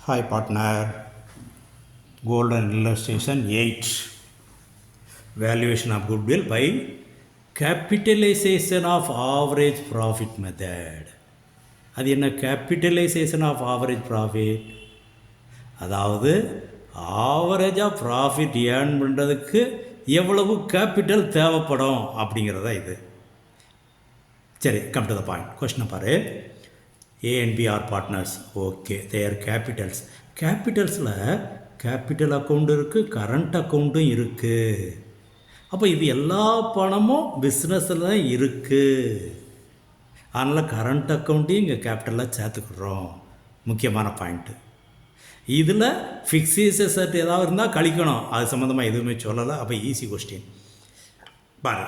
Hi partner, Golden illustration 8. Valuation of goodwill by capitalization of average profit method. அது என்ன capitalization of average profit? அதாவது ஆவரேஜாக profit earn பண்ணுறதுக்கு எவ்வளவு capital தேவைப்படும் அப்படிங்கிறதா இது. சரி, கம் டு த பாயிண்ட். கொஸ்டினை பாரு. A and B are partners. Okay, their capitals. கேபிட்டல்ஸில் கேபிட்டல் அக்கௌண்ட் இருக்குது, கரண்ட் அக்கௌண்ட்டும் இருக்குது. அப்போ இது எல்லா பணமும் பிஸ்னஸில் தான் இருக்குது. அதனால் கரண்ட் அக்கௌண்ட்டையும் இங்கே கேபிட்டலில் சேர்த்துக்கிறோம். முக்கியமான பாயிண்ட்டு. இதில் ஃபிக்ஸட் அசெட் ஏதாவது இருந்தால் கழிக்கணும். அது சம்மந்தமாக எதுவுமே சொல்லலை. அப்போ ஈஸி கொஸ்டின் பாரு.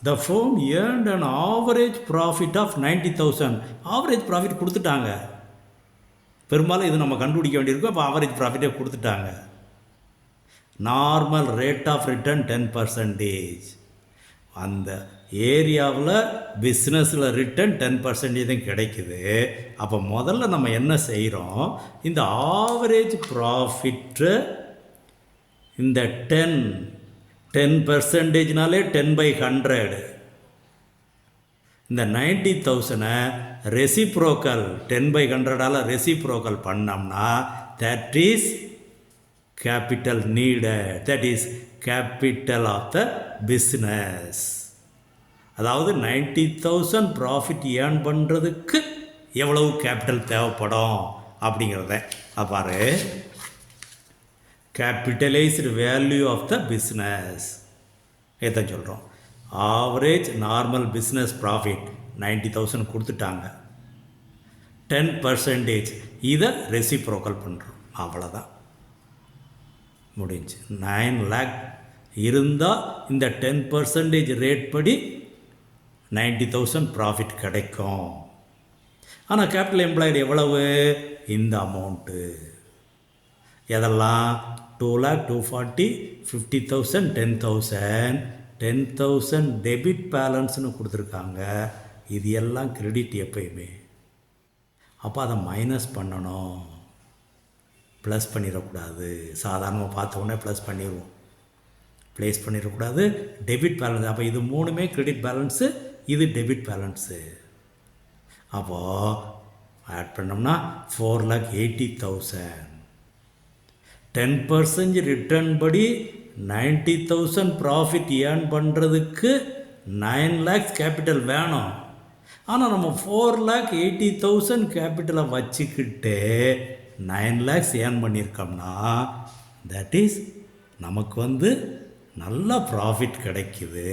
The firm earned an average profit of 90,000. Average profit கொடுத்துட்டாங்க. பெரும்பாலும் இது நம்ம கண்டுபிடிக்க வேண்டியிருக்கும். அப்போ ஆவரேஜ் ப்ராஃபிட்டே கொடுத்துட்டாங்க. Normal rate of return 10%. அந்த ஏரியாவில் பிஸ்னஸில் ரிட்டர்ன் 10% தான் கிடைக்குது. அப்போ முதல்ல நம்ம என்ன செய்கிறோம், இந்த ஆவரேஜ் ப்ராஃபிட்டு இந்த 10%னாலே 10/100. இந்த 90,000 ரெசிப்ரோக்கல் 10/100 ரெசிப்ரோக்கல் பண்ணோம்னா that is capital needed, that is capital of the business. அதாவது 90,000 ப்ராஃபிட் ஏர்ன் பண்ணுறதுக்கு எவ்வளவு கேபிட்டல் தேவைப்படும் அப்படிங்கிறத பாரு. Capitalised value of the business இதான் சொல்கிறோம். ஆவரேஜ் நார்மல் பிஸ்னஸ் ப்ராஃபிட் 90,000 கொடுத்துட்டாங்க. 10% இதை ரெசிப்ரோக்கல் பண்ணுறோம். அவ்வளோதான், முடிஞ்சு. 9 lakh இருந்தால் இந்த 10% ரேட் படி 90,000 ப்ராஃபிட் கிடைக்கும். ஆனால் கேபிட்டல் எம்ப்ளாய்டு எவ்வளவு? இந்த அமௌண்ட்டு. எதெல்லாம்? 2 lakh, 240, 50,000, 10,000. 10,000 டெபிட் பேலன்ஸ்னு கொடுத்துருக்காங்க. இது எல்லாம் கிரெடிட் எப்பயுமே. அப்போ அதை மைனஸ் பண்ணணும், ப்ளஸ் பண்ணிடக்கூடாது. சாதாரணமாக பார்த்த உடனே ப்ளஸ் பண்ணிடுவோம், ப்ளேஸ் பண்ணிடக்கூடாது. Debit balance. அப்போ இது மூணுமே கிரெடிட் பேலன்ஸு, இது டெபிட் பேலன்ஸு. அப்போது ஆட் பண்ணோம்னா 4,80,000. 10% ரிட்டர்ன் படி 90,000 ப்ராஃபிட் ஏர்ன் பண்ணுறதுக்கு 9 lakhs கேபிட்டல் வேணும். ஆனால் நம்ம 4,80,000 கேபிட்டலை வச்சுக்கிட்டு 9 lakhs ஏர்ன் பண்ணியிருக்கோம்னா தட் இஸ் நமக்கு நல்ல ப்ராஃபிட் கிடைக்குது.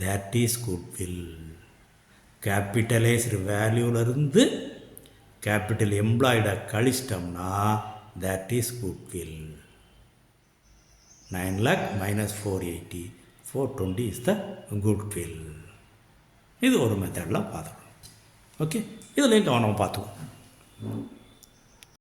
That is goodwill. கேபிட்டலைஸ்டு வேல்யூவிலிருந்து கேபிட்டல் எம்ப்ளாய்டை கழிச்சிட்டோம்னா that is goodwill. 9 lakh minus 480, 420 is the goodwill. இது ஒரு மெத்தடில் பார்த்துக்கணும். ஓகே, இதுலேயும் கவனமாக பார்த்துக்கணும்.